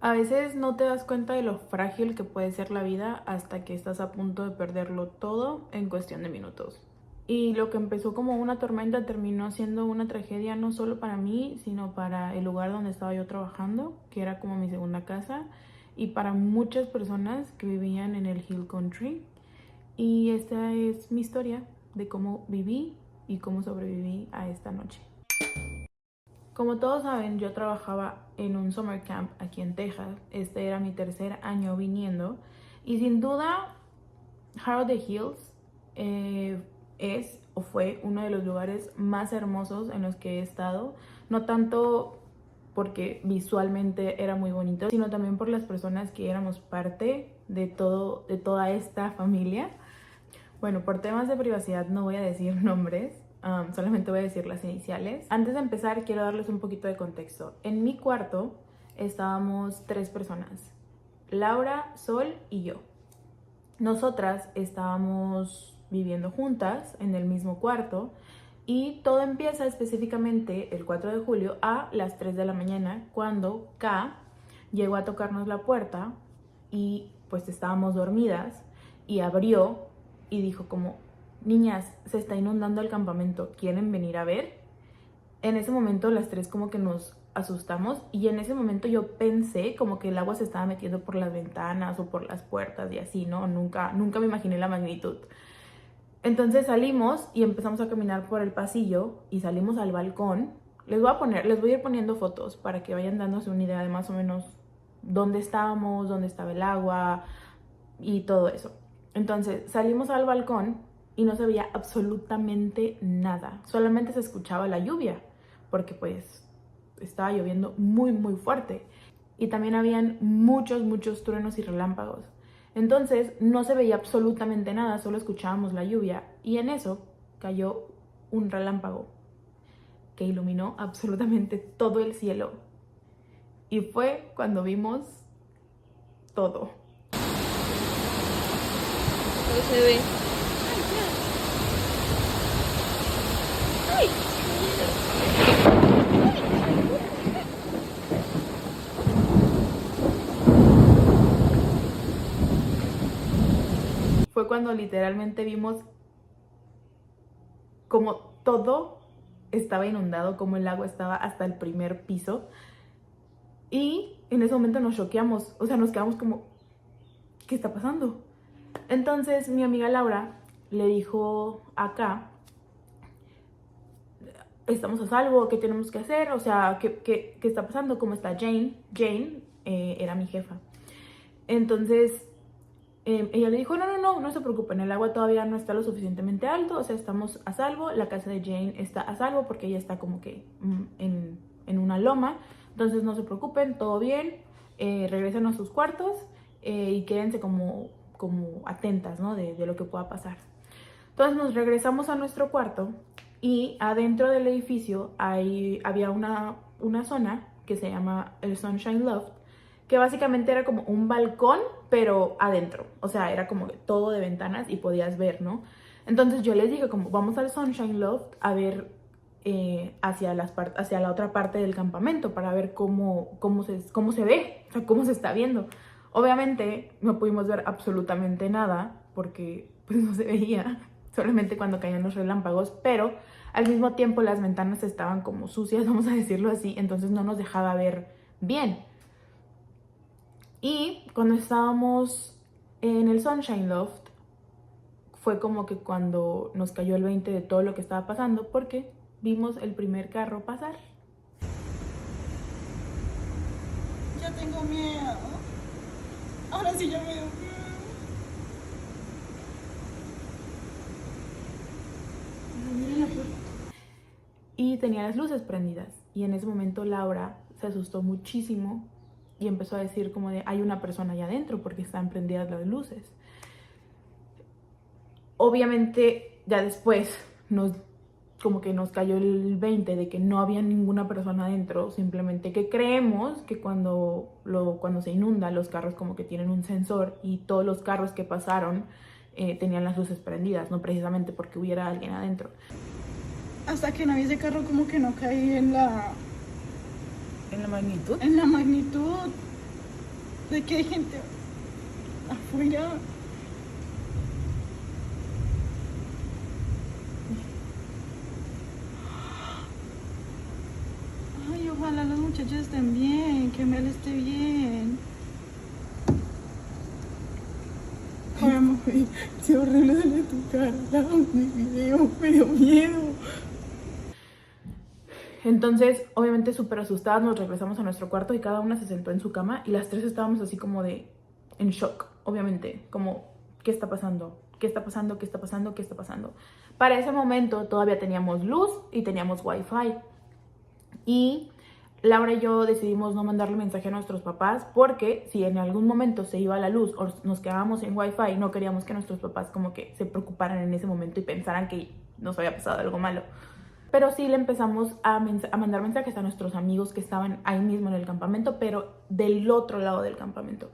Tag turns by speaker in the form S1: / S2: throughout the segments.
S1: A veces no te das cuenta de lo frágil que puede ser la vida hasta que estás a punto de perderlo todo en cuestión de minutos. Y lo que empezó como una tormenta terminó siendo una tragedia no solo para mí, sino para el lugar donde estaba yo trabajando, que era como mi segunda casa, y para muchas personas que vivían en el Hill Country. Y esta es mi historia de cómo viví y cómo sobreviví a esta noche. Como todos saben, yo trabajaba en un summer camp aquí en Texas. Este era mi tercer año viniendo. Y sin duda, Harold the Hills es o fue uno de los lugares más hermosos en los que he estado. No tanto porque visualmente era muy bonito, sino también por las personas que éramos parte de toda esta familia. Bueno, por temas de privacidad no voy a decir nombres, solamente voy a decir las iniciales. Antes de empezar, quiero darles un poquito de contexto. En mi cuarto estábamos 3 personas, Laura, Sol y yo. Nosotras estábamos viviendo juntas en el mismo cuarto y todo empieza específicamente el 4 de julio a las 3 de la mañana cuando K llegó a tocarnos la puerta y pues estábamos dormidas y abrió y dijo como, niñas, se está inundando el campamento, ¿quieren venir a ver? En ese momento las 3 como que nos asustamos y en ese momento yo pensé como que el agua se estaba metiendo por las ventanas o por las puertas y así, ¿no? Nunca me imaginé la magnitud. Entonces salimos y empezamos a caminar por el pasillo y salimos al balcón. Les voy a ir poniendo fotos para que vayan dándose una idea de más o menos dónde estábamos, dónde estaba el agua y todo eso. Entonces salimos al balcón y no se veía absolutamente nada. Solamente se escuchaba la lluvia, porque pues estaba lloviendo muy fuerte. Y también habían muchos truenos y relámpagos. Entonces no se veía absolutamente nada, solo escuchábamos la lluvia. Y en eso cayó un relámpago que iluminó absolutamente todo el cielo. Y fue cuando vimos todo.
S2: No se ve.
S1: Fue cuando literalmente vimos como todo estaba inundado, como el agua estaba hasta el primer piso. Y en ese momento nos choqueamos, o sea, nos quedamos como, ¿qué está pasando? Entonces mi amiga Laura le dijo acá, estamos a salvo, ¿qué tenemos que hacer? O sea, ¿qué está pasando? ¿Cómo está Jane? Jane era mi jefa. Entonces ella le dijo, no se preocupen, el agua todavía no está lo suficientemente alto, o sea, estamos a salvo, la casa de Jane está a salvo porque ella está como que en una loma, entonces no se preocupen, todo bien, regresen a sus cuartos y quédense como atentas, ¿no? De lo que pueda pasar. Entonces nos regresamos a nuestro cuarto y adentro del edificio había una zona que se llama el Sunshine Loft, que básicamente era como un balcón, pero adentro. O sea, era como todo de ventanas y podías ver, ¿no? Entonces yo les dije como, vamos al Sunshine Loft a ver hacia la otra parte del campamento para ver cómo se ve, o sea, cómo se está viendo. Obviamente no pudimos ver absolutamente nada porque pues no se veía, solamente cuando caían los relámpagos, pero al mismo tiempo las ventanas estaban como sucias, vamos a decirlo así, entonces no nos dejaba ver bien. Y cuando estábamos en el Sunshine Loft, fue como que cuando nos cayó el 20 de todo lo que estaba pasando, porque vimos el primer carro pasar.
S3: Ya tengo miedo. Ahora sí ya me dio miedo.
S1: Y tenía las luces prendidas. Y en ese momento Laura se asustó muchísimo y empezó a decir como de, hay una persona allá adentro porque están prendidas las luces. Obviamente ya después como que nos cayó el 20 de que no había ninguna persona adentro, simplemente que creemos que cuando se inunda los carros como que tienen un sensor y todos los carros que pasaron tenían las luces prendidas, no precisamente porque hubiera alguien adentro.
S3: Hasta que no vi ese carro como que no caí en la
S1: ¿En la magnitud?
S3: magnitud. Sé que hay gente afuera. Ay, ojalá los muchachos estén bien, que Mel esté bien.
S1: Ay, qué horrible de tu cara, mi video, me dio miedo. Entonces, obviamente súper asustadas, nos regresamos a nuestro cuarto y cada una se sentó en su cama y las tres estábamos así como en shock, obviamente, como, ¿qué está pasando? ¿Qué está pasando? ¿Qué está pasando? ¿Qué está pasando? Para ese momento todavía teníamos luz y teníamos wifi. Y Laura y yo decidimos no mandarle mensaje a nuestros papás porque si en algún momento se iba la luz o nos quedábamos en wifi, no queríamos que nuestros papás como que se preocuparan en ese momento y pensaran que nos había pasado algo malo. Pero sí le empezamos a mandar mensajes a nuestros amigos que estaban ahí mismo en el campamento, pero del otro lado del campamento.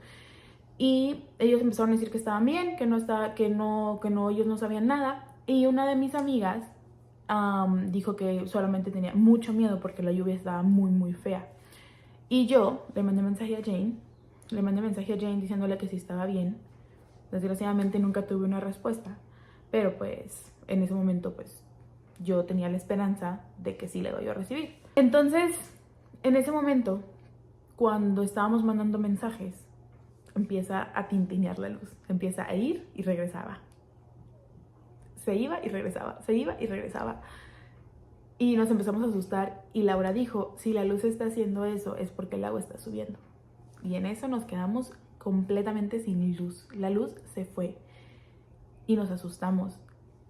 S1: Y ellos empezaron a decir que estaban bien, que ellos no sabían nada. Y una de mis amigas dijo que solamente tenía mucho miedo porque la lluvia estaba muy, muy fea. Y yo le mandé mensaje a Jane, diciéndole que sí estaba bien. Desgraciadamente nunca tuve una respuesta, pero pues en ese momento pues yo tenía la esperanza de que sí le iba a recibir. Entonces, en ese momento, cuando estábamos mandando mensajes, empieza a tintinear la luz. Empieza a ir y regresaba. Se iba y regresaba, se iba y regresaba. Y nos empezamos a asustar y Laura dijo, si la luz está haciendo eso es porque el agua está subiendo. Y en eso nos quedamos completamente sin luz. La luz se fue y nos asustamos.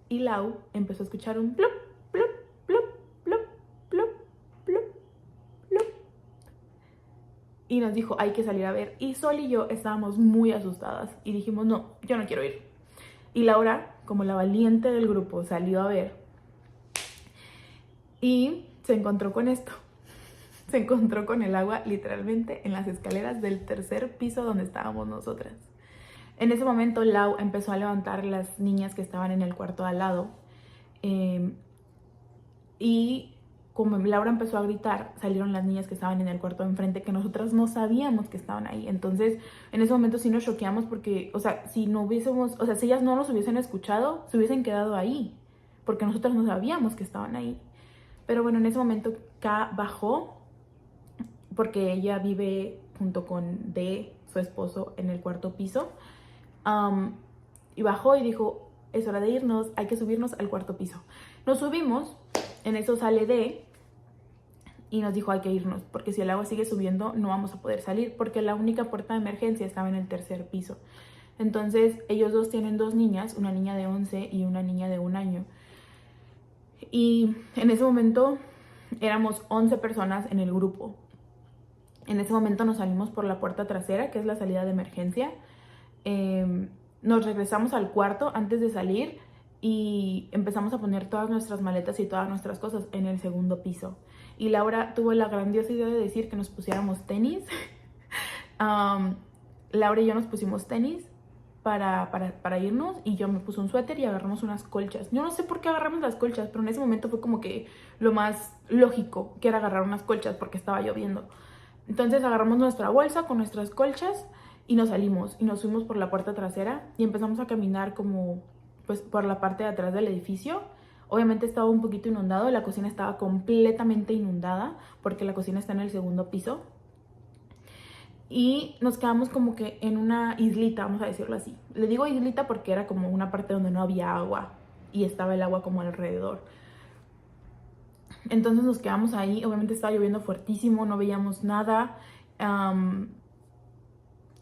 S1: Y Lau empezó a escuchar un plup, plup, plup, plup, plup, plup, plup. Y nos dijo, hay que salir a ver. Y Sol y yo estábamos muy asustadas y dijimos, no, yo no quiero ir. Y Laura, como la valiente del grupo, salió a ver y se encontró con esto. Se encontró con el agua literalmente en las escaleras del tercer piso donde estábamos nosotras. En ese momento Lau empezó a levantar las niñas que estaban en el cuarto de al lado y como Laura empezó a gritar, salieron las niñas que estaban en el cuarto de enfrente que nosotras no sabíamos que estaban ahí. Entonces en ese momento sí nos choqueamos porque, o sea, si ellas no nos hubiesen escuchado, se hubiesen quedado ahí porque nosotras no sabíamos que estaban ahí. Pero bueno, en ese momento K bajó porque ella vive junto con D, su esposo, en el cuarto piso. Y bajó y dijo, es hora de irnos, hay que subirnos al cuarto piso. Nos subimos, en eso sale D y nos dijo hay que irnos, porque si el agua sigue subiendo no vamos a poder salir, porque la única puerta de emergencia estaba en el tercer piso. Entonces ellos dos tienen dos niñas, una niña de 11 y una niña de 1 año. Y en ese momento éramos 11 personas en el grupo. En ese momento nos salimos por la puerta trasera, que es la salida de emergencia. Nos regresamos al cuarto antes de salir y empezamos a poner todas nuestras maletas y todas nuestras cosas en el segundo piso. Y Laura tuvo la grandiosa idea de decir que nos pusiéramos tenis. Laura y yo nos pusimos tenis para irnos y yo me puse un suéter y agarramos unas colchas. Yo no sé por qué agarramos las colchas, pero en ese momento fue como que lo más lógico que era agarrar unas colchas porque estaba lloviendo. Entonces agarramos nuestra bolsa con nuestras colchas y nos salimos y nos fuimos por la puerta trasera y empezamos a caminar como pues por la parte de atrás del edificio. Obviamente estaba un poquito inundado, la cocina estaba completamente inundada porque la cocina está en el segundo piso. Y nos quedamos como que en una islita, vamos a decirlo así. Le digo islita porque era como una parte donde no había agua y estaba el agua como alrededor. Entonces nos quedamos ahí, obviamente estaba lloviendo fuertísimo, no veíamos nada.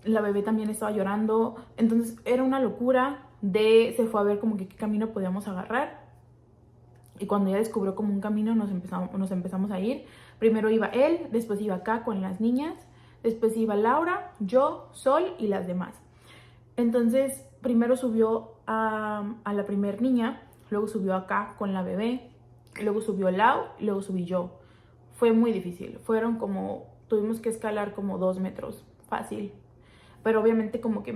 S1: La bebé también estaba llorando, entonces era una locura. Se fue a ver como que qué camino podíamos agarrar. Y cuando ya descubrió como un camino nos empezamos a ir. Primero iba él, después iba acá con las niñas, después iba Laura, yo, Sol y las demás. Entonces primero subió a la primer niña, luego subió acá con la bebé, luego subió Lau y luego subí yo. Fue muy difícil, tuvimos que escalar como 2 metros, fácil. Pero obviamente como que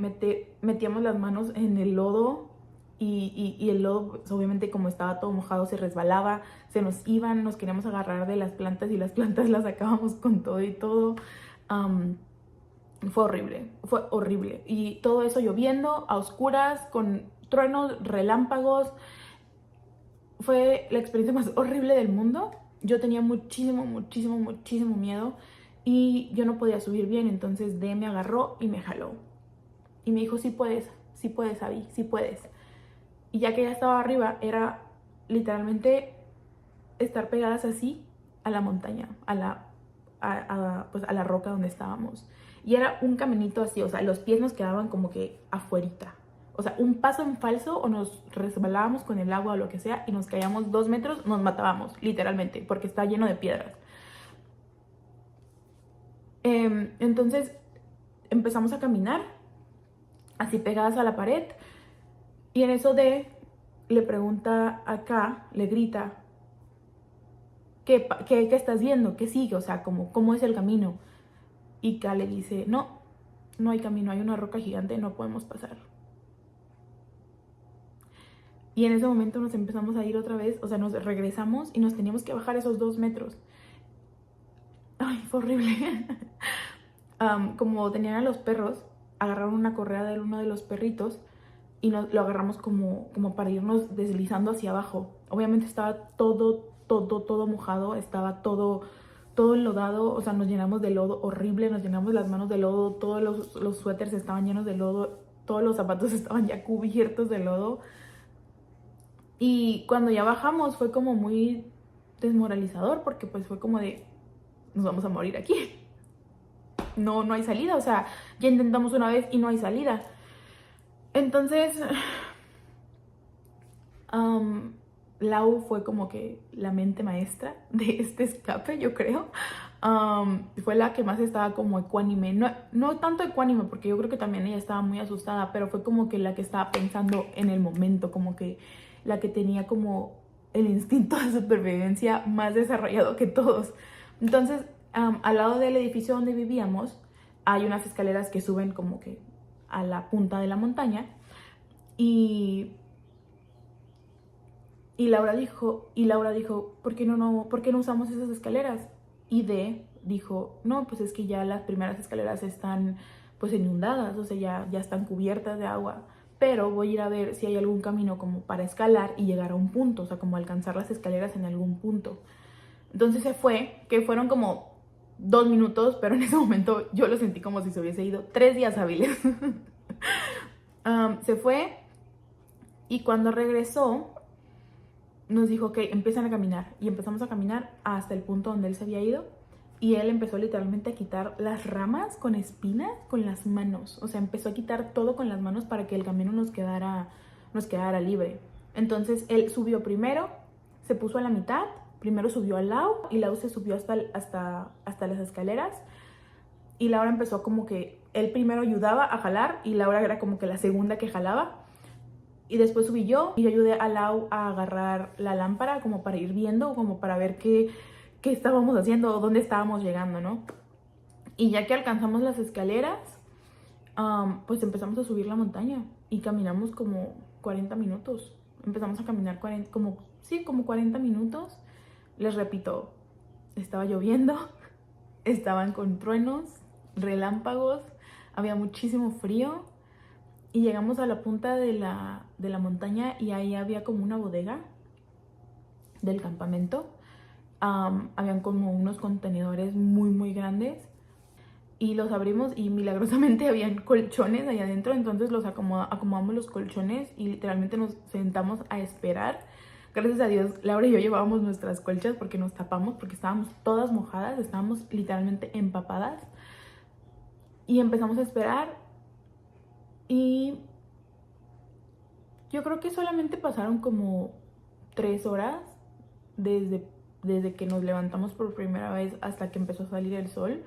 S1: metíamos las manos en el lodo y el lodo, pues, obviamente como estaba todo mojado, se resbalaba, se nos iban, nos queríamos agarrar de las plantas y las plantas las sacábamos con todo y todo. Fue horrible, fue horrible. Y todo eso lloviendo, a oscuras, con truenos, relámpagos. Fue la experiencia más horrible del mundo. Yo tenía muchísimo miedo y yo no podía subir bien. Entonces D me agarró y me jaló. Y me dijo, sí puedes, Abby, sí puedes. Y ya que ya estaba arriba, era literalmente estar pegadas así a la montaña, pues a la roca donde estábamos. Y era un caminito así, o sea, los pies nos quedaban como que afuerita. O sea, un paso en falso o nos resbalábamos con el agua o lo que sea y nos caíamos 2 metros, nos matábamos, literalmente, porque está lleno de piedras. Entonces empezamos a caminar, así pegadas a la pared, y en eso le pregunta a K, le grita, ¿qué estás viendo? ¿Qué sigue? O sea, ¿cómo es el camino? Y K le dice, no hay camino, hay una roca gigante, no podemos pasar. Y en ese momento nos empezamos a ir otra vez, o sea, nos regresamos y nos teníamos que bajar esos 2 metros. Ay, fue horrible. Como tenían a los perros, agarraron una correa de uno de los perritos y lo agarramos como para irnos deslizando hacia abajo. Obviamente estaba todo mojado, estaba todo enlodado, o sea, nos llenamos de lodo horrible, nos llenamos las manos de lodo, todos los suéteres estaban llenos de lodo, todos los zapatos estaban ya cubiertos de lodo. Y cuando ya bajamos fue como muy desmoralizador porque pues fue como de, nos vamos a morir aquí. No hay salida, o sea, ya intentamos una vez y no hay salida. Entonces, Lau fue como que la mente maestra de este escape, yo creo. Fue la que más estaba como ecuánime, no tanto ecuánime porque yo creo que también ella estaba muy asustada, pero fue como que la que estaba pensando en el momento, como que la que tenía como el instinto de supervivencia más desarrollado que todos. Entonces, al lado del edificio donde vivíamos hay unas escaleras que suben como que a la punta de la montaña y Laura dijo, ¿por qué no usamos esas escaleras? Y D dijo, no, pues es que ya las primeras escaleras están pues inundadas, o sea, ya están cubiertas de agua, pero voy a ir a ver si hay algún camino como para escalar y llegar a un punto, o sea, como alcanzar las escaleras en algún punto. Entonces se fue, que fueron como 2 minutos, pero en ese momento yo lo sentí como si se hubiese ido 3 días hábiles. Se fue y cuando regresó nos dijo, ok, empiezan a caminar. Y empezamos a caminar hasta el punto donde él se había ido. Y él empezó literalmente a quitar las ramas con espinas con las manos. O sea, empezó a quitar todo con las manos para que el camino nos quedara libre. Entonces él subió primero, se puso a la mitad. Primero subió a Lau y Lau se subió hasta las escaleras. Y Laura empezó como que él primero ayudaba a jalar y Laura era como que la segunda que jalaba. Y después subí yo y yo ayudé a Lau a agarrar la lámpara como para ir viendo, como para ver qué estábamos haciendo o dónde estábamos llegando, ¿no? Y ya que alcanzamos las escaleras, pues empezamos a subir la montaña y caminamos como 40 minutos. Empezamos a caminar como 40 minutos. Les repito, estaba lloviendo, estaban con truenos, relámpagos, había muchísimo frío. Y llegamos a la punta de la montaña y ahí había como una bodega del campamento. Habían como unos contenedores muy grandes y los abrimos y milagrosamente habían colchones ahí adentro. Entonces los acomodamos los colchones y literalmente nos sentamos a esperar. Gracias a Dios, Laura y yo llevábamos nuestras colchas porque nos tapamos, porque estábamos todas mojadas, estábamos literalmente empapadas. Y empezamos a esperar. Y yo creo que solamente pasaron como 3 horas desde que nos levantamos por primera vez hasta que empezó a salir el sol.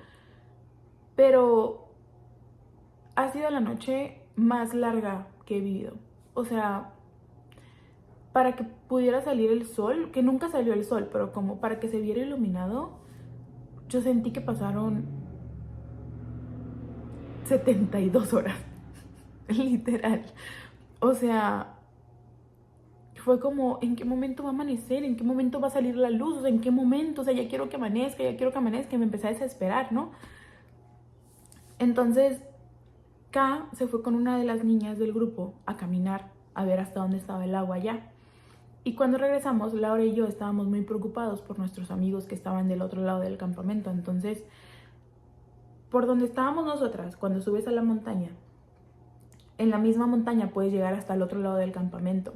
S1: Pero ha sido la noche más larga que he vivido. O sea, para que pudiera salir el sol, que nunca salió el sol, pero como para que se viera iluminado, yo sentí que pasaron 72 horas. Literal. O sea, fue como, ¿en qué momento va a amanecer? ¿En qué momento va a salir la luz? O sea, ¿en qué momento? O sea, ya quiero que amanezca. Y me empecé a desesperar, ¿no? Entonces, K se fue con una de las niñas del grupo a caminar, a ver hasta dónde estaba el agua ya. Y cuando regresamos, Laura y yo estábamos muy preocupados por nuestros amigos que estaban del otro lado del campamento. Entonces, por donde estábamos nosotras, cuando subes a la montaña, en la misma montaña puedes llegar hasta el otro lado del campamento.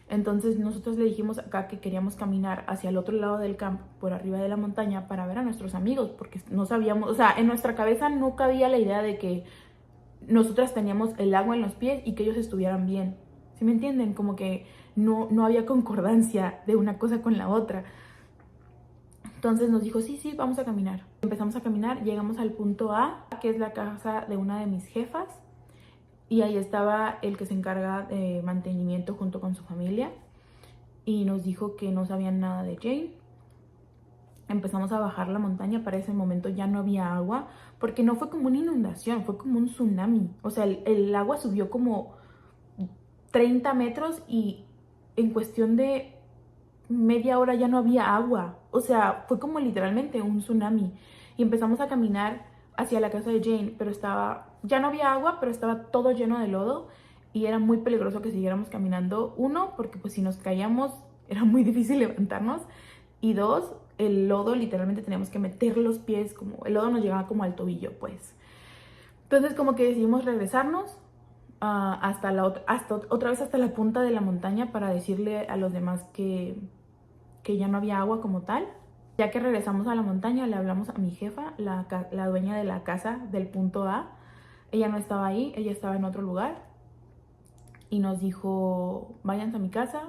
S1: Entonces nosotros le dijimos acá que queríamos caminar hacia el otro lado del campo, por arriba de la montaña, para ver a nuestros amigos, porque no sabíamos, o sea, en nuestra cabeza no cabía la idea de que nosotras teníamos el agua en los pies y que ellos estuvieran bien. ¿Sí me entienden? Como que no había concordancia de una cosa con la otra. Entonces nos dijo, sí, vamos a caminar. Empezamos a caminar, llegamos al punto A, que es la casa de una de mis jefas. Y ahí estaba el que se encarga de mantenimiento junto con su familia. Y nos dijo que no sabían nada de Jane. Empezamos a bajar la montaña. Para ese momento ya no había agua, porque no fue como una inundación, fue como un tsunami. O sea, el agua subió como 30 metros y en cuestión de media hora ya no había agua. O sea, fue como literalmente un tsunami. Y empezamos a caminar hacia la casa de Jane, pero ya no había agua, pero estaba todo lleno de lodo y era muy peligroso que siguiéramos caminando. Uno, porque pues si nos caíamos era muy difícil levantarnos, y dos, el lodo literalmente teníamos que meter los pies, como el lodo nos llegaba como al tobillo, pues. Entonces como que decidimos regresarnos hasta otra vez hasta la punta de la montaña para decirle a los demás que ya no había agua como tal. Ya que regresamos a la montaña, le hablamos a mi jefa, la dueña de la casa del punto A. Ella no estaba ahí, ella estaba en otro lugar. Y nos dijo, váyanse a mi casa,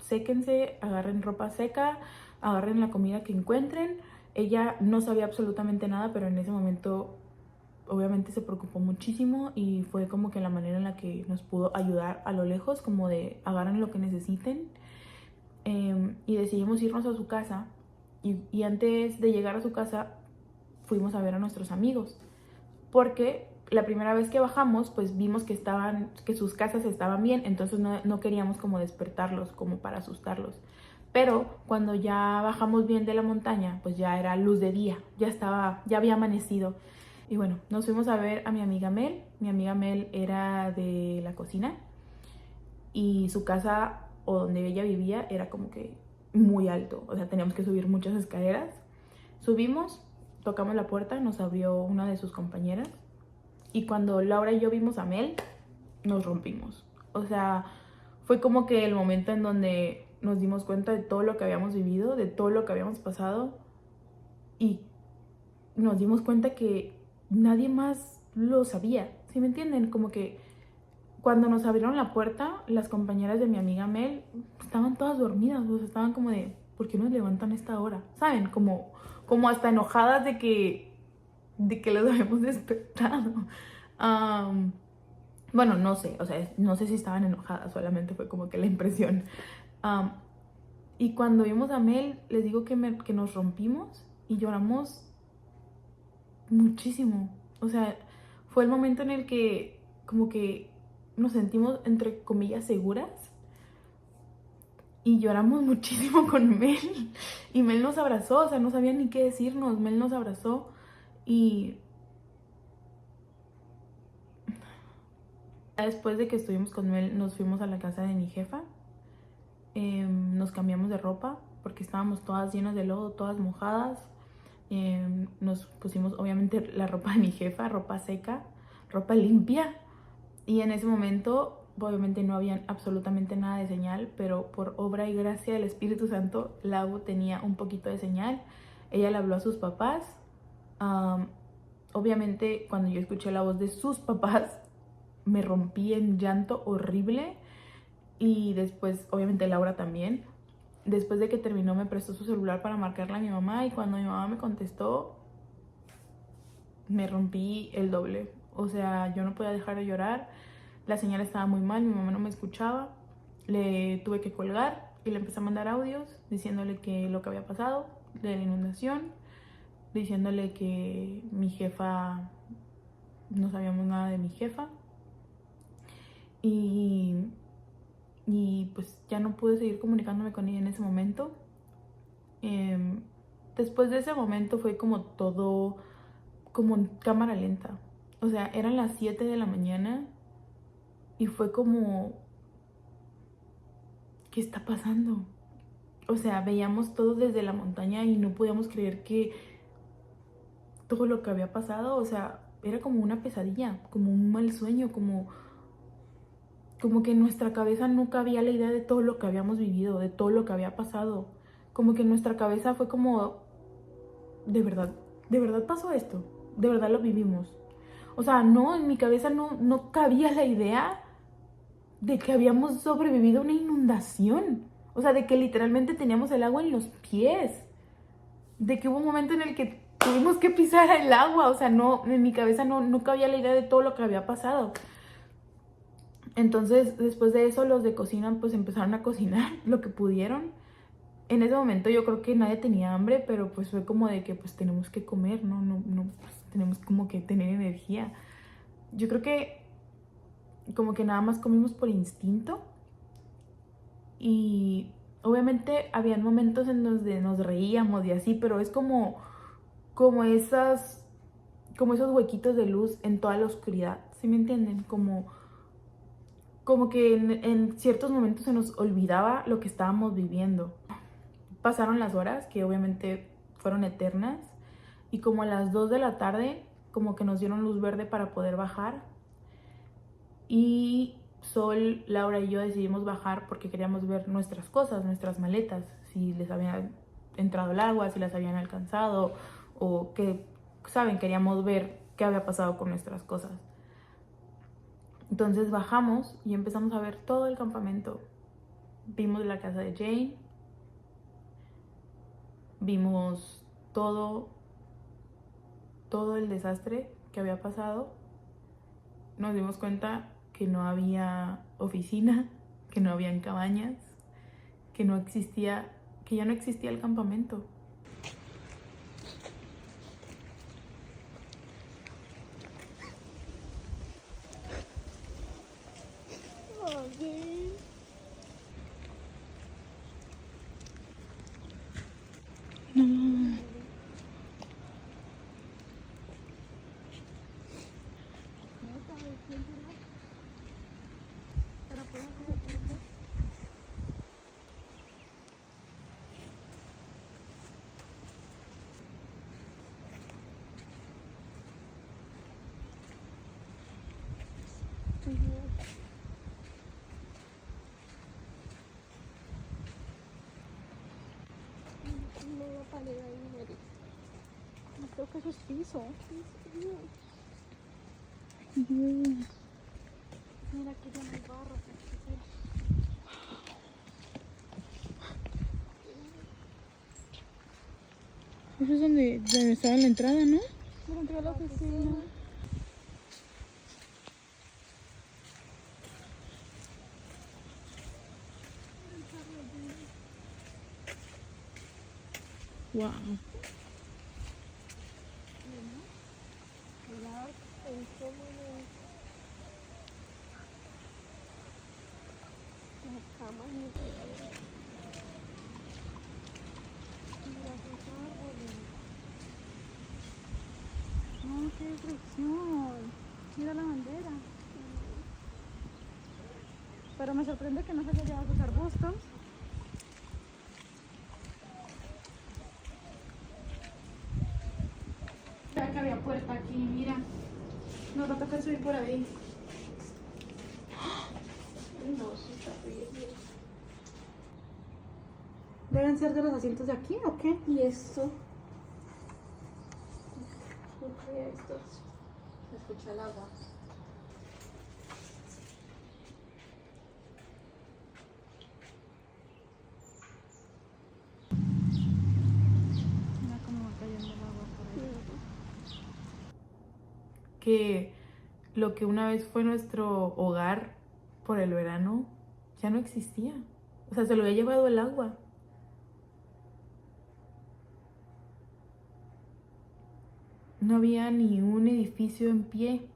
S1: séquense, agarren ropa seca, agarren la comida que encuentren. Ella no sabía absolutamente nada, pero en ese momento obviamente se preocupó muchísimo y fue como que la manera en la que nos pudo ayudar a lo lejos, como de agarren lo que necesiten. Y decidimos irnos a su casa. Y antes de llegar a su casa fuimos a ver a nuestros amigos, porque la primera vez que bajamos pues vimos que sus casas estaban bien, entonces no queríamos como despertarlos, como para asustarlos. Pero cuando ya bajamos bien de la montaña, pues ya era luz de día, ya había amanecido. Y bueno, nos fuimos a ver a mi amiga Mel. Mi amiga Mel era de la cocina y su casa, o donde ella vivía, era como que muy alto, o sea, teníamos que subir muchas escaleras. Subimos, tocamos la puerta, nos abrió una de sus compañeras, y cuando Laura y yo vimos a Mel, nos rompimos. O sea, fue como que el momento en donde nos dimos cuenta de todo lo que habíamos vivido, de todo lo que habíamos pasado, y nos dimos cuenta que nadie más lo sabía. ¿Sí me entienden? Como que cuando nos abrieron la puerta, las compañeras de mi amiga Mel estaban todas dormidas, o sea, estaban como de, ¿por qué nos levantan a esta hora? ¿Saben? Como hasta enojadas de que los habíamos despertado. Bueno, no sé, o sea, no sé si estaban enojadas, solamente fue como que la impresión. Y cuando vimos a Mel, les digo que nos rompimos y lloramos muchísimo. O sea, fue el momento en el que como que nos sentimos, entre comillas, seguras. Y lloramos muchísimo con Mel. Y Mel nos abrazó, o sea, no sabía ni qué decirnos. Mel nos abrazó y después de que estuvimos con Mel, nos fuimos a la casa de mi jefa. Nos cambiamos de ropa porque estábamos todas llenas de lodo, todas mojadas. Nos pusimos obviamente la ropa de mi jefa, ropa seca, ropa limpia. Y en ese momento obviamente no había absolutamente nada de señal, pero por obra y gracia del Espíritu Santo, Lau tenía un poquito de señal. Ella le habló a sus papás. Obviamente cuando yo escuché la voz de sus papás, me rompí en llanto horrible. Y después, obviamente Laura también. Después de que terminó, me prestó su celular para marcarle a mi mamá, y cuando mi mamá me contestó, me rompí el doble. O sea, yo no podía dejar de llorar. La señal estaba muy mal, mi mamá no me escuchaba. Le tuve que colgar y le empecé a mandar audios diciéndole que lo que había pasado, de la inundación, diciéndole que mi jefa, no sabíamos nada de mi jefa. Y pues ya no pude seguir comunicándome con ella en ese momento. Después de ese momento fue como todo como en cámara lenta. O sea, eran las 7 de la mañana y fue como, ¿qué está pasando? O sea, veíamos todo desde la montaña y no podíamos creer que todo lo que había pasado, o sea, era como una pesadilla, como un mal sueño, como que en nuestra cabeza no cabía la idea de todo lo que habíamos vivido, de todo lo que había pasado. Como que en nuestra cabeza fue como, de verdad pasó esto, de verdad lo vivimos. O sea, no, en mi cabeza no cabía la idea de que habíamos sobrevivido a una inundación. O sea, de que literalmente teníamos el agua en los pies. De que hubo un momento en el que tuvimos que pisar el agua. O sea, no, en mi cabeza no cabía la idea de todo lo que había pasado. Entonces, después de eso, los de cocina pues empezaron a cocinar lo que pudieron. En ese momento yo creo que nadie tenía hambre, pero pues fue como de que pues tenemos que comer, no pues, tenemos como que tener energía. Yo creo que como que nada más comimos por instinto. Y obviamente habían momentos en donde nos reíamos y así, pero es como esas, como esos huequitos de luz en toda la oscuridad, ¿sí me entienden? Como que en ciertos momentos se nos olvidaba lo que estábamos viviendo. Pasaron las horas, que obviamente fueron eternas, y como a las 2 de la tarde, como que nos dieron luz verde para poder bajar. Y Sol, Laura y yo decidimos bajar porque queríamos ver nuestras cosas, nuestras maletas, si les había entrado el agua, si las habían alcanzado, o que, saben, queríamos ver qué había pasado con nuestras cosas. Entonces bajamos y empezamos a ver todo el campamento. Vimos la casa de Jane, vimos todo el desastre que había pasado. Nos dimos cuenta que no había oficina, que no habían cabañas, que no existía, que ya no existía el campamento.
S3: Creo que eso es piso. Mira que ya no hay barro.
S1: Eso es donde estaba la entrada, ¿no?
S3: Durante la oficina.
S1: Wow.
S3: No, qué destrucción. Mira la bandera. Pero me sorprende que no se haya llevado sus arbustos. Ya que había puerta aquí, mira. Nos va a tocar subir por ahí. No, sí está frío. ¿Deben ser de los asientos de aquí o qué? ¿Y esto? ¿Qué es esto? Se escucha el agua. Mira cómo va cayendo el agua por ahí.
S1: Que lo que una vez fue nuestro hogar por el verano ya no existía. O sea, se lo había llevado el agua. No había ni un edificio en pie.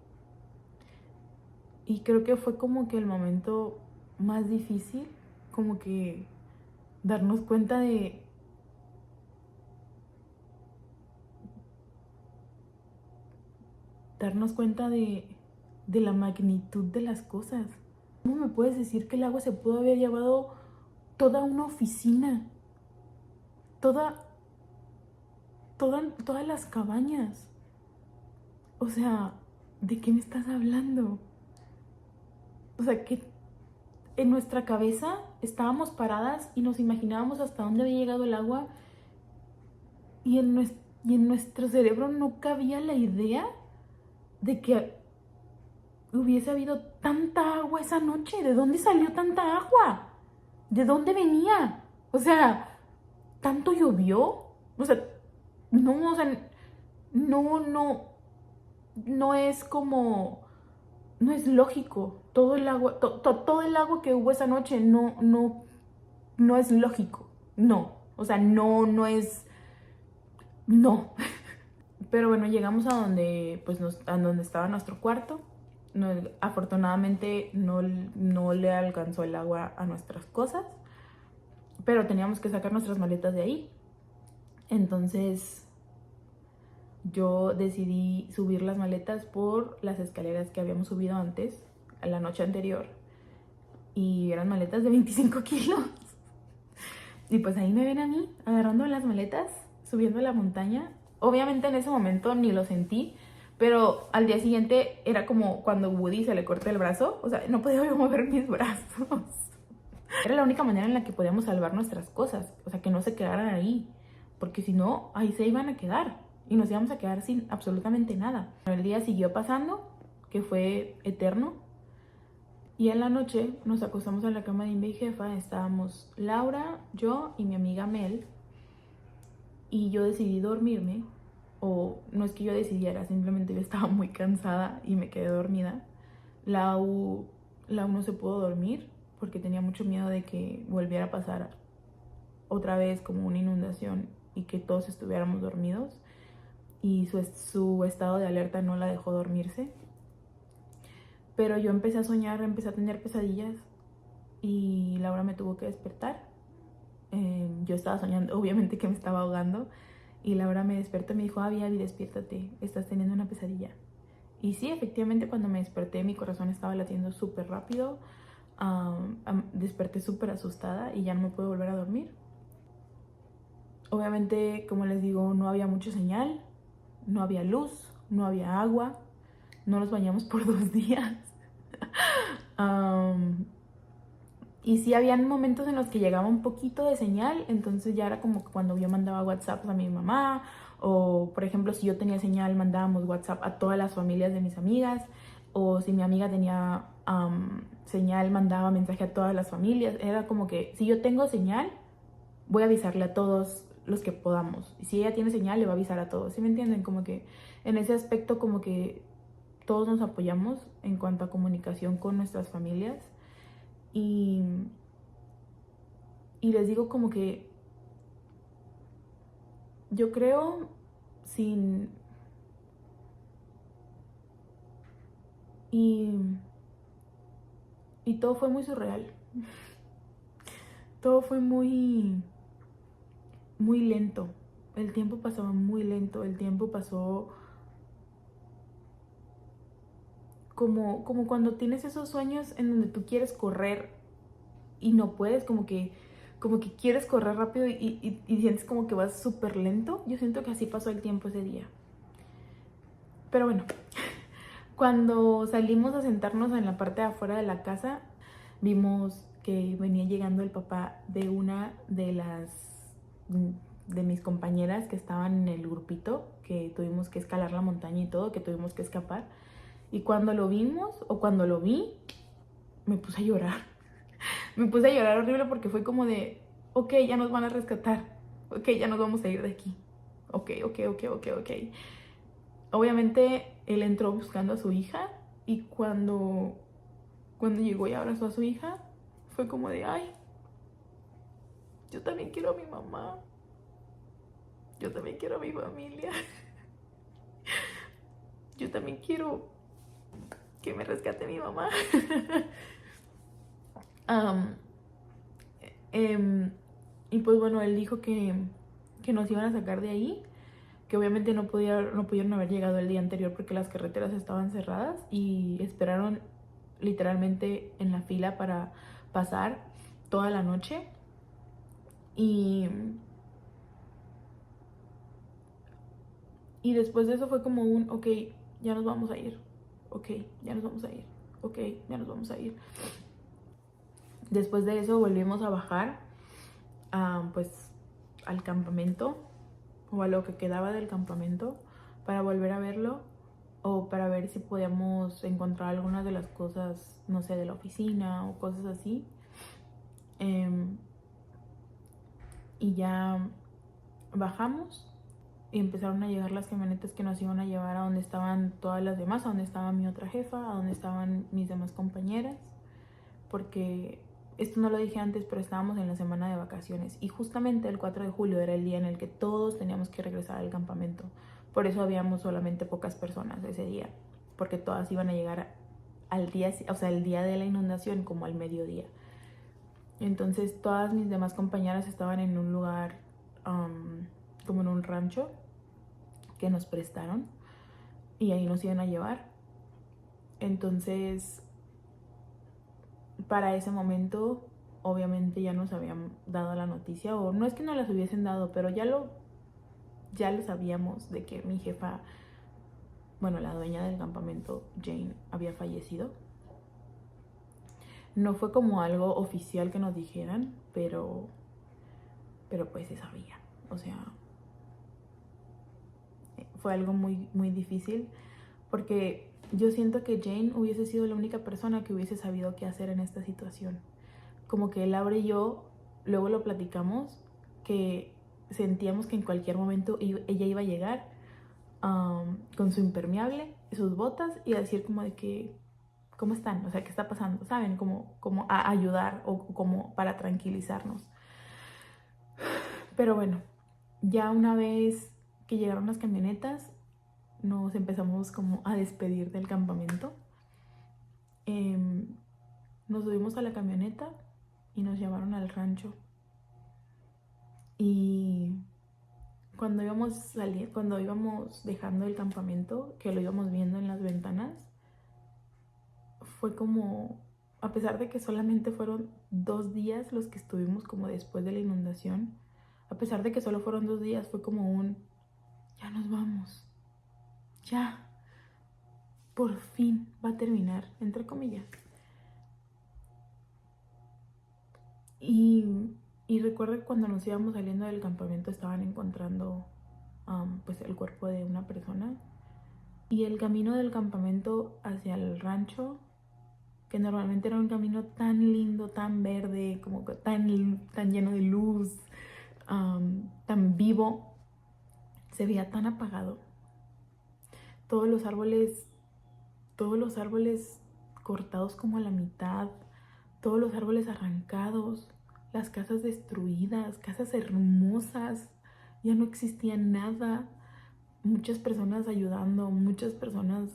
S1: Y creo que fue como que el momento más difícil, como que darnos cuenta de darnos cuenta de la magnitud de las cosas. ¿Cómo me puedes decir que el agua se pudo haber llevado toda una oficina? Todas las cabañas. O sea, ¿de qué me estás hablando? O sea, que en nuestra cabeza estábamos paradas y nos imaginábamos hasta dónde había llegado el agua y en nuestro cerebro no cabía la idea de que hubiese habido tanta agua esa noche. ¿De dónde salió tanta agua? ¿De dónde venía? O sea, ¿tanto llovió? O sea, no, o sea, no es como, no es lógico. Todo el agua, todo el agua que hubo esa noche no es lógico. No, o sea, no es, no. Pero bueno, llegamos a donde, pues, a donde estaba nuestro cuarto. No, afortunadamente no le alcanzó el agua a nuestras cosas, pero teníamos que sacar nuestras maletas de ahí. Entonces yo decidí subir las maletas por las escaleras que habíamos subido antes, la noche anterior, y eran maletas de 25 kilos. Y pues ahí me ven a mí agarrando las maletas, subiendo la montaña. Obviamente en ese momento ni lo sentí, pero al día siguiente era como cuando Woody se le corta el brazo. O sea, no podía yo mover mis brazos. Era la única manera en la que podíamos salvar nuestras cosas. O sea, que no se quedaran ahí. Porque si no, ahí se iban a quedar. Y nos íbamos a quedar sin absolutamente nada. El día siguió pasando, que fue eterno. Y en la noche nos acostamos en la cama de mi jefa. Estábamos Laura, yo y mi amiga Mel. Y yo decidí dormirme. O no es que yo decidiera, simplemente yo estaba muy cansada y me quedé dormida. Lau no se pudo dormir porque tenía mucho miedo de que volviera a pasar otra vez como una inundación y que todos estuviéramos dormidos. Y su estado de alerta no la dejó dormirse. Pero yo empecé a soñar, empecé a tener pesadillas y Laura me tuvo que despertar. Yo estaba soñando, obviamente, que me estaba ahogando. Y Laura me despertó y me dijo, Abby, despiértate, estás teniendo una pesadilla. Y sí, efectivamente, cuando me desperté, mi corazón estaba latiendo súper rápido. Desperté súper asustada y ya no me pude volver a dormir. Obviamente, como les digo, no había mucha señal, no había luz, no había agua. No nos bañamos por 2 días. Y sí habían momentos en los que llegaba un poquito de señal, entonces ya era como cuando yo mandaba WhatsApp a mi mamá, o por ejemplo si yo tenía señal mandábamos WhatsApp a todas las familias de mis amigas, o si mi amiga tenía señal mandaba mensaje a todas las familias. Era como que si yo tengo señal voy a avisarle a todos los que podamos, y si ella tiene señal le va a avisar a todos, ¿sí me entienden? Como que en ese aspecto como que todos nos apoyamos en cuanto a comunicación con nuestras familias. Y les digo como que yo creo sin... Y todo fue muy surreal. Todo fue muy lento. El tiempo pasaba muy lento. El tiempo pasó como cuando tienes esos sueños en donde tú quieres correr y no puedes, como que quieres correr rápido y sientes como que vas súper lento. Yo siento que así pasó el tiempo ese día. Pero bueno, cuando salimos a sentarnos en la parte de afuera de la casa, vimos que venía llegando el papá de una de mis compañeras que estaban en el grupito, que tuvimos que escalar la montaña y todo, que tuvimos que escapar. Y cuando lo vimos, o cuando lo vi, me puse a llorar. Me puse a llorar horrible porque fue como de, ok, ya nos van a rescatar. Ok, ya nos vamos a ir de aquí. Ok. Obviamente él entró buscando a su hija y cuando llegó y abrazó a su hija, fue como de, ay, yo también quiero a mi mamá. Yo también quiero a mi familia. Yo también quiero que me rescate mi mamá. Y pues bueno, él dijo que nos iban a sacar de ahí, que obviamente no pudieron haber llegado el día anterior porque las carreteras estaban cerradas y esperaron literalmente en la fila para pasar toda la noche. Y después de eso fue como un, ok, ya nos vamos a ir, ok, ya nos vamos a ir, ok, ya nos vamos a ir. Después de eso volvimos a bajar pues al campamento o a lo que quedaba del campamento para volver a verlo o para ver si podíamos encontrar algunas de las cosas, no sé, de la oficina o cosas así. Y ya bajamos y empezaron a llegar las camionetas que nos iban a llevar a donde estaban todas las demás, a donde estaba mi otra jefa, a donde estaban mis demás compañeras, porque esto no lo dije antes, pero estábamos en la semana de vacaciones y justamente el 4 de julio era el día en el que todos teníamos que regresar al campamento. Por eso habíamos solamente pocas personas ese día, porque todas iban a llegar al día, o sea, el día de la inundación como al mediodía. Entonces todas mis demás compañeras estaban en un lugar como en un rancho que nos prestaron y ahí nos iban a llevar. Entonces para ese momento obviamente ya nos habían dado la noticia, o no es que no las hubiesen dado, pero ya lo sabíamos de que mi jefa, bueno, la dueña del campamento, Jane, había fallecido. No fue como algo oficial que nos dijeran, pero pues se sabía. O sea, fue algo muy, muy difícil porque yo siento que Jane hubiese sido la única persona que hubiese sabido qué hacer en esta situación. Como que Laura y yo luego lo platicamos, que sentíamos que en cualquier momento ella iba a llegar con su impermeable y sus botas y a decir como de que, ¿cómo están? O sea, ¿qué está pasando? ¿Saben? Como a ayudar o como para tranquilizarnos. Pero bueno, ya una vez que llegaron las camionetas, nos empezamos como a despedir del campamento. Nos subimos a la camioneta y nos llevaron al rancho. Y cuando íbamos dejando el campamento, que lo íbamos viendo en las ventanas, fue como, a pesar de que solamente fueron 2 días los que estuvimos como después de la inundación, a pesar de que solo fueron 2 días, fue como un, ya nos vamos, ya, por fin va a terminar, entre comillas. Y recuerdo que cuando nos íbamos saliendo del campamento estaban encontrando pues el cuerpo de una persona. Y el camino del campamento hacia el rancho, que normalmente era un camino tan lindo, tan verde, como que tan lleno de luz, tan vivo, se veía tan apagado. Todos los árboles cortados como a la mitad, todos los árboles arrancados, las casas destruidas, casas hermosas, ya no existía nada. Muchas personas ayudando, muchas personas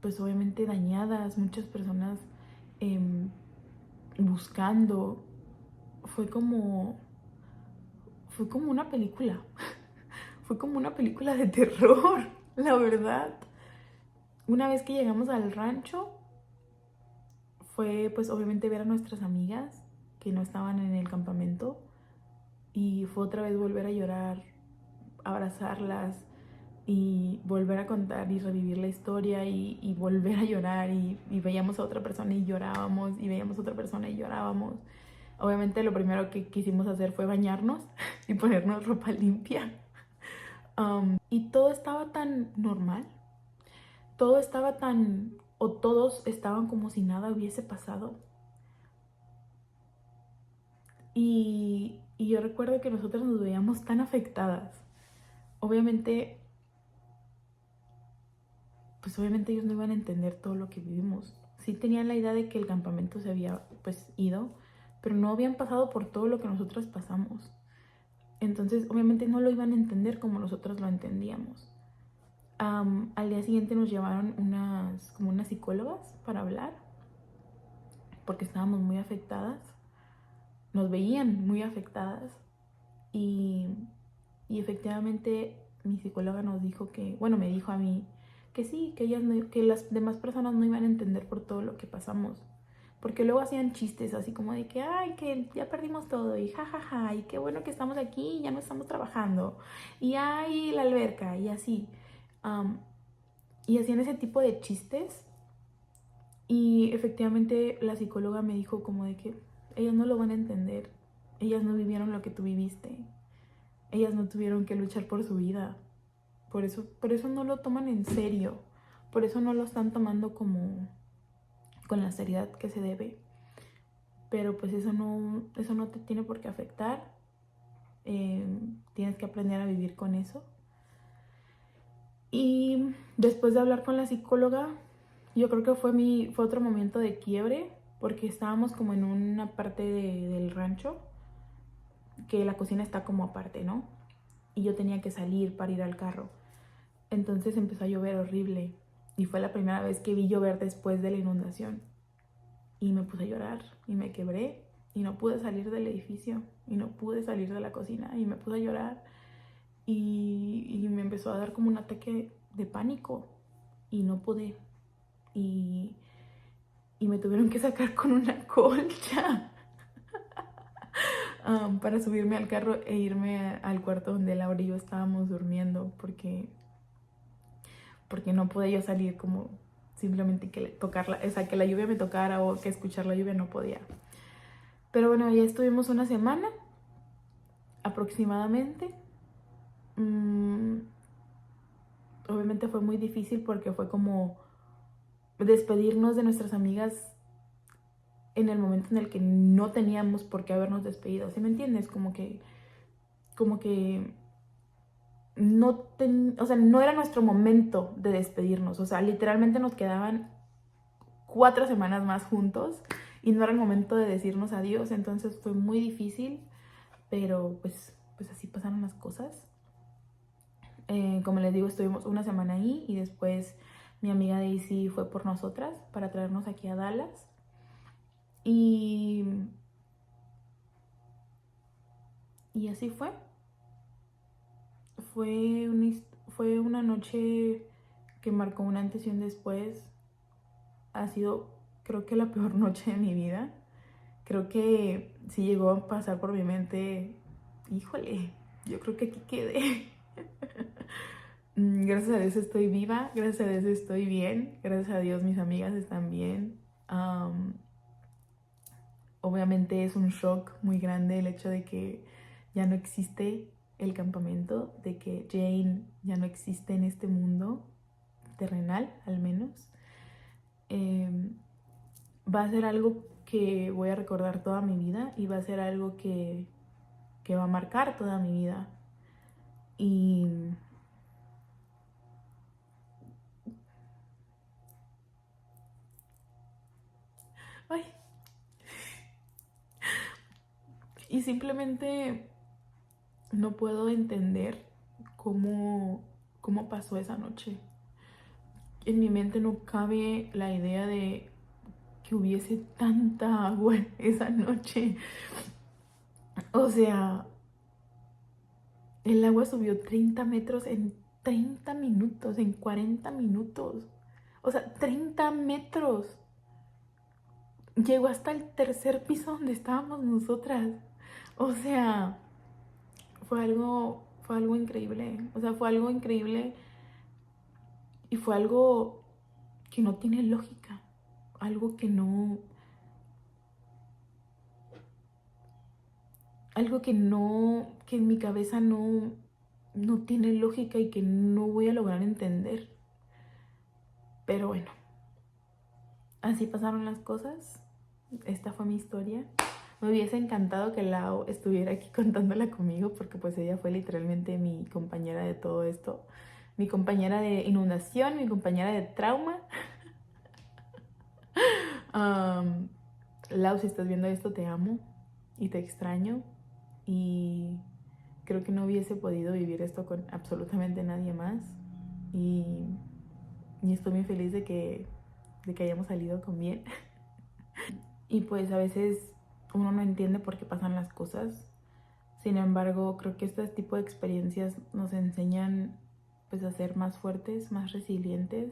S1: pues obviamente dañadas, muchas personas buscando. Fue como una película. Fue como una película de terror, la verdad. Una vez que llegamos al rancho, fue pues obviamente ver a nuestras amigas que no estaban en el campamento. Y fue otra vez volver a llorar, abrazarlas y volver a contar y revivir la historia y volver a llorar y veíamos a otra persona y llorábamos y veíamos a otra persona y llorábamos. Obviamente lo primero que quisimos hacer fue bañarnos y ponernos ropa limpia. Y todo estaba tan normal, todo estaba tan, o todos estaban como si nada hubiese pasado. Y yo recuerdo que nosotras nos veíamos tan afectadas. Obviamente, pues obviamente ellos no iban a entender todo lo que vivimos. Sí tenían la idea de que el campamento se había pues ido, pero no habían pasado por todo lo que nosotras pasamos. Entonces obviamente no lo iban a entender como nosotras lo entendíamos. Al día siguiente nos llevaron unas psicólogas para hablar, porque estábamos muy afectadas. Nos veían muy afectadas y efectivamente mi psicóloga nos dijo que, bueno, me dijo a mí que sí, que ellas que las demás personas no iban a entender por todo lo que pasamos. Porque luego hacían chistes así como de que, ay, que ya perdimos todo y jajaja, y qué bueno que estamos aquí y ya no estamos trabajando. Y ay, la alberca y así. Y hacían ese tipo de chistes. Y efectivamente la psicóloga me dijo como de que ellas no lo van a entender. Ellas no vivieron lo que tú viviste. Ellas no tuvieron que luchar por su vida. Por eso no lo toman en serio. Por eso no lo están tomando como con la seriedad que se debe. Pero pues eso no te tiene por qué afectar. Tienes que aprender a vivir con eso. Y después de hablar con la psicóloga, yo creo que fue otro momento de quiebre, porque estábamos como en una parte del rancho, que la cocina está como aparte, ¿no? Y yo tenía que salir para ir al carro. Entonces empezó a llover horrible y fue la primera vez que vi llover después de la inundación. Y me puse a llorar y me quebré y no pude salir del edificio y no pude salir de la cocina y me puse a llorar y me empezó a dar como un ataque de pánico y no pude. Y me tuvieron que sacar con una colcha para subirme al carro e irme al cuarto donde Laura y yo estábamos durmiendo porque no podía yo salir como simplemente que tocarla, o sea, que la lluvia me tocara o que escuchar la lluvia, no podía. Pero bueno, ya estuvimos una semana aproximadamente. Obviamente fue muy difícil porque fue como despedirnos de nuestras amigas en el momento en el que no teníamos por qué habernos despedido, ¿sí me entiendes? Como que o sea, no era nuestro momento de despedirnos, o sea, literalmente nos quedaban 4 semanas más juntos y no era el momento de decirnos adiós, entonces fue muy difícil, pero pues así pasaron las cosas. Como les digo, estuvimos una semana ahí y después mi amiga Daisy fue por nosotras para traernos aquí a Dallas. Y así fue. Fue una noche que marcó un antes y un después. Ha sido, creo que, la peor noche de mi vida. Creo que si llegó a pasar por mi mente, híjole, yo creo que aquí quedé. Gracias a Dios estoy viva, gracias a Dios estoy bien, gracias a Dios mis amigas están bien. Obviamente es un shock muy grande el hecho de que ya no existe el campamento, de que Jane ya no existe en este mundo terrenal, al menos. Va a ser algo que voy a recordar toda mi vida y va a ser algo que va a marcar toda mi vida. Y ay, y simplemente no puedo entender cómo pasó esa noche. En mi mente no cabe la idea de que hubiese tanta agua esa noche. O sea, el agua subió 30 metros en 30 minutos, en 40 minutos. O sea, 30 metros. Llegó hasta el tercer piso donde estábamos nosotras. O sea, fue algo increíble. O sea, fue algo increíble y fue algo que no tiene lógica. Algo que no... Algo que en mi cabeza no tiene lógica y que no voy a lograr entender. Pero bueno, así pasaron las cosas. Esta fue mi historia. Me hubiese encantado que Lau estuviera aquí contándola conmigo porque pues ella fue literalmente mi compañera de todo esto. Mi compañera de inundación, mi compañera de trauma. Lau, si estás viendo esto, te amo y te extraño. Y creo que no hubiese podido vivir esto con absolutamente nadie más. Y estoy muy feliz de que hayamos salido con bien. Y pues a veces uno no entiende por qué pasan las cosas. Sin embargo, creo que este tipo de experiencias nos enseñan pues a ser más fuertes, más resilientes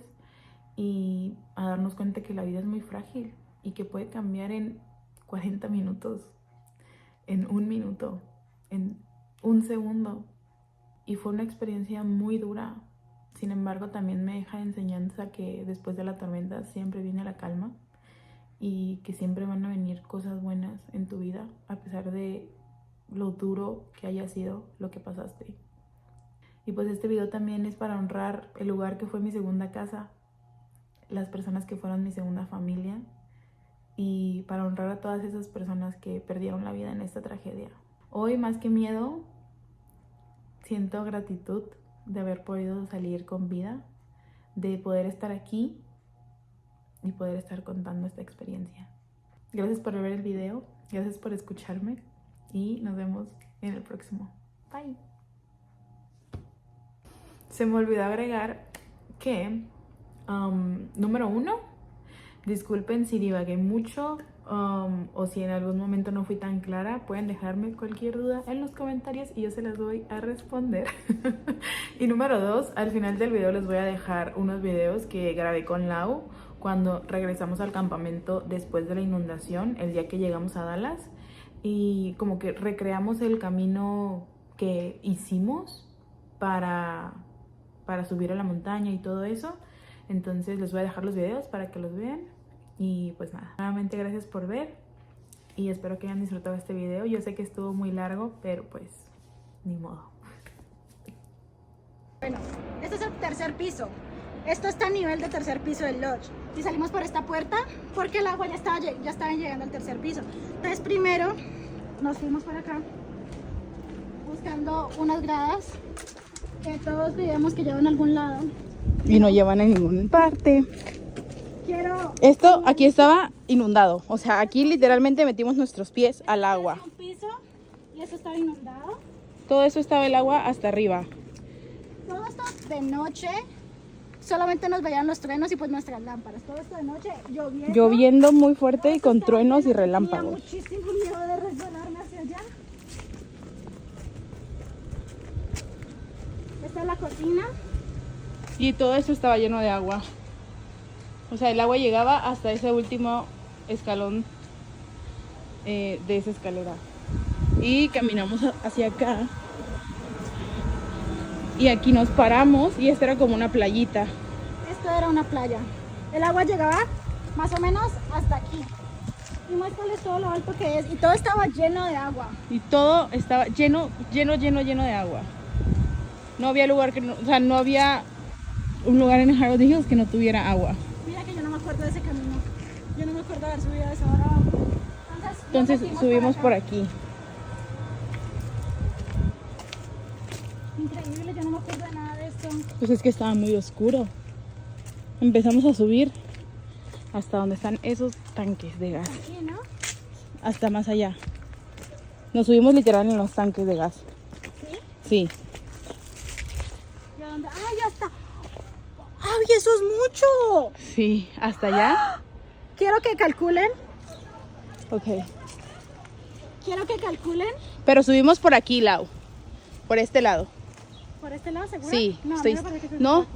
S1: y a darnos cuenta que la vida es muy frágil y que puede cambiar en 40 minutos, en 1 minuto, en 1 segundo. Y fue una experiencia muy dura. Sin embargo, también me deja enseñanza que después de la tormenta siempre viene la calma y que siempre van a venir cosas buenas en tu vida a pesar de lo duro que haya sido lo que pasaste. Y pues este video también es para honrar el lugar que fue mi segunda casa, las personas que fueron mi segunda familia y para honrar a todas esas personas que perdieron la vida en esta tragedia. Hoy más que miedo, siento gratitud de haber podido salir con vida, de poder estar aquí y poder estar contando esta experiencia. Gracias por ver el video, gracias por escucharme y nos vemos en el próximo. Bye. Se me olvidó agregar que, número 1, disculpen si divagué mucho o si en algún momento no fui tan clara. Pueden dejarme cualquier duda en los comentarios y yo se las voy a responder. Y número 2, al final del video les voy a dejar unos videos que grabé con Lau cuando regresamos al campamento después de la inundación, el día que llegamos a Dallas. Y como que recreamos el camino que hicimos para subir a la montaña y todo eso. Entonces les voy a dejar los videos para que los vean. Y pues nada, nuevamente gracias por ver y espero que hayan disfrutado este video. Yo sé que estuvo muy largo, pero pues ni modo.
S3: Bueno, este es el tercer piso. Esto está a nivel de tercer piso del lodge. Y salimos por esta puerta porque el agua ya estaba llegando al tercer piso. Entonces primero nos fuimos por acá buscando unas gradas que todos creíamos que llevan a algún lado.
S2: Y no llevan a ninguna parte.
S3: Quiero...
S2: Esto aquí estaba inundado. O sea, aquí literalmente metimos nuestros pies al agua.
S3: Un piso y eso estaba inundado.
S2: Todo eso estaba el agua hasta arriba.
S3: Todo esto de noche. Solamente nos veían los truenos y pues nuestras lámparas. Todo esto de noche lloviendo.
S2: Lloviendo muy fuerte y con truenos y
S3: Tenía
S2: relámpagos.
S3: muchísimo miedo de resbalarme hacia allá. Esta es la cocina.
S2: Y todo eso estaba lleno de agua. O sea, el agua llegaba hasta ese último escalón de esa escalera. Y caminamos hacia acá. Y aquí nos paramos y esta era como una playita.
S3: Esto era una playa. El agua llegaba más o menos hasta aquí. Y muéstrales todo lo alto que es. Y todo estaba lleno de agua.
S2: Y todo estaba lleno de agua. No había lugar que no, o sea, no había un lugar en Harold Hills que no tuviera agua.
S3: Mira que yo no me acuerdo de ese camino. Yo no me acuerdo de haber subido a esa hora abajo.
S2: Entonces subimos por aquí.
S3: Increíble, yo no me acuerdo de nada de esto.
S2: Pues es que estaba muy oscuro. Empezamos a subir hasta donde están esos tanques de gas.
S3: Aquí, ¿no?
S2: Hasta más allá. Nos subimos literal en los tanques de gas.
S3: ¿Sí?
S2: Sí.
S3: ¿Y a dónde? ¡Ah, ya está! ¡Ay, eso es mucho!
S2: Sí, hasta allá.
S3: Quiero que calculen.
S2: Ok.
S3: Quiero que calculen.
S2: Pero subimos por aquí, Lau. Por este lado.
S3: ¿Por este lado seguro?
S2: Sí,
S3: No,
S2: estoy...
S3: a mí me parece que es
S2: No,
S3: poco.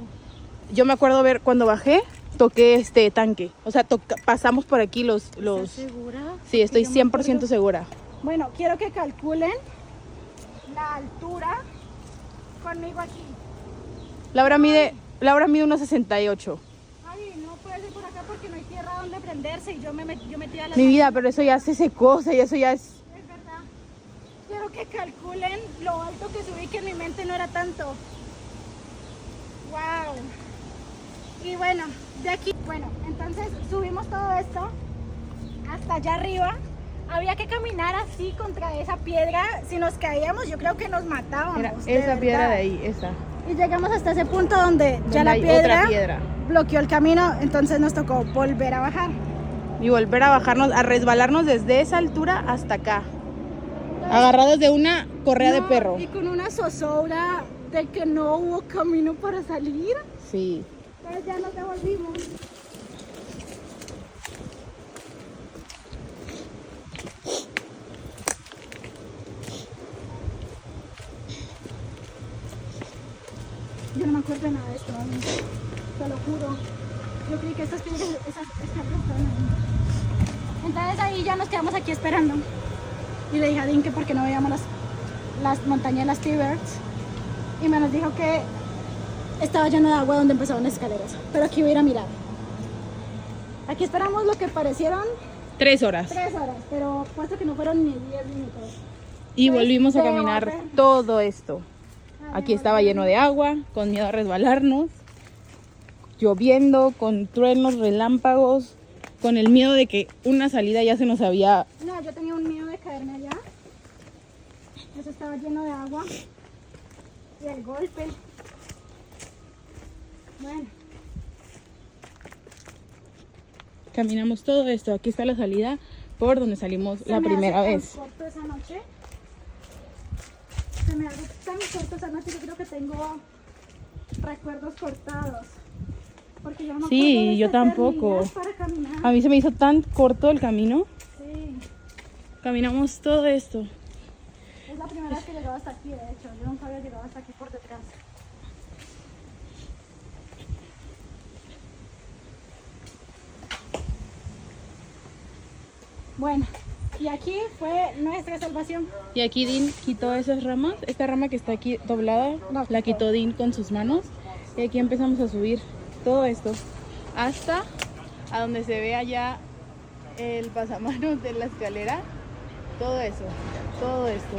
S2: yo me acuerdo ver cuando bajé, toqué este tanque. O sea, pasamos por aquí los...
S3: ¿Estás segura?
S2: Sí, estoy
S3: Porque yo me
S2: 100%
S3: acuerdo-
S2: segura.
S3: Bueno, quiero que calculen la altura conmigo aquí.
S2: Laura mide 1,68.
S3: Ay, no puede ser por acá porque no hay tierra donde prenderse y yo metí a la...
S2: Mi vida, pero eso ya se secó, o sea, eso ya es...
S3: Es verdad. Quiero que calculen lo alto que subí, que en mi mente no era tanto. Wow. Y bueno, de aquí, bueno, entonces subimos todo esto hasta allá arriba. Había que caminar así contra esa piedra. Si nos caíamos, yo creo que nos matábamos.
S2: Mira,
S3: de
S2: esa piedra
S3: verdad.
S2: de ahí, esa.
S3: Y llegamos hasta ese punto donde ya
S2: Donde
S3: la
S2: hay
S3: piedra,
S2: otra piedra.
S3: bloqueó el camino, entonces nos tocó volver a bajar.
S2: Y volver a bajarnos, a resbalarnos desde esa altura hasta acá. Agarrados de una correa de
S3: No,
S2: perro.
S3: Y con una zozobra de que no hubo camino para salir.
S2: Sí.
S3: Entonces ya nos devolvimos. pena esto, te lo juro. Yo creí que estas piedras, esas escaleras estaban ahí. Entonces ahí ya nos quedamos aquí esperando. Y le dije a Dean que porque no veíamos las montañas de las T-Birds. Y me nos dijo que estaba lleno de agua donde empezaban las escaleras. Pero aquí voy a ir a mirar. Aquí esperamos lo que parecieron
S2: 3 horas.
S3: 3 horas, pero puesto que no fueron ni 10 minutos.
S2: Y
S3: Pues,
S2: volvimos a
S3: de
S2: caminar
S3: volver.
S2: todo esto. Aquí estaba lleno de agua, con miedo a resbalarnos, lloviendo, con truenos, relámpagos, con el miedo de que una salida ya se nos había...
S3: No, yo tenía un miedo de caerme allá. Eso estaba lleno de agua. Y el golpe. Bueno,
S2: Caminamos todo esto. Aquí está la salida por donde salimos
S3: se
S2: la
S3: me
S2: primera
S3: hace
S2: vez.
S3: tan corto esa noche. Se me hace tan corto esa noche. Yo creo que tengo recuerdos cortados. Porque yo no
S2: Sí,
S3: me acuerdo de
S2: yo
S3: esta
S2: tampoco.
S3: eternidad para caminar.
S2: A mí se me hizo tan corto el camino.
S3: Sí.
S2: Caminamos todo esto.
S3: Es la primera vez que llegaba hasta aquí, de hecho. Yo nunca había llegado hasta aquí por detrás. Bueno, y aquí fue nuestra salvación.
S2: Y aquí Dean quitó esas ramas. Esta rama que está aquí doblada, la quitó Dean con sus manos. Y aquí empezamos a subir todo esto hasta a donde se ve allá el pasamanos de la escalera. Todo eso, todo esto.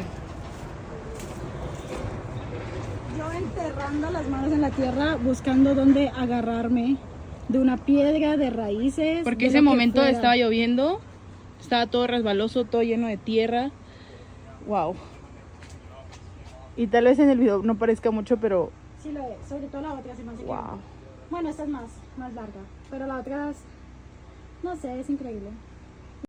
S3: Yo enterrando las manos en la tierra, buscando dónde agarrarme de una piedra, de raíces.
S2: Porque
S3: de
S2: ese
S3: lo que
S2: momento
S3: fuera.
S2: estaba lloviendo, estaba todo resbaloso, todo lleno de tierra. Wow. Y tal vez en el video no parezca mucho, pero
S3: Sí lo es, sobre todo la otra se me hace que-
S2: wow.
S3: Bueno, esta es más larga, pero la otra es, no sé, es increíble.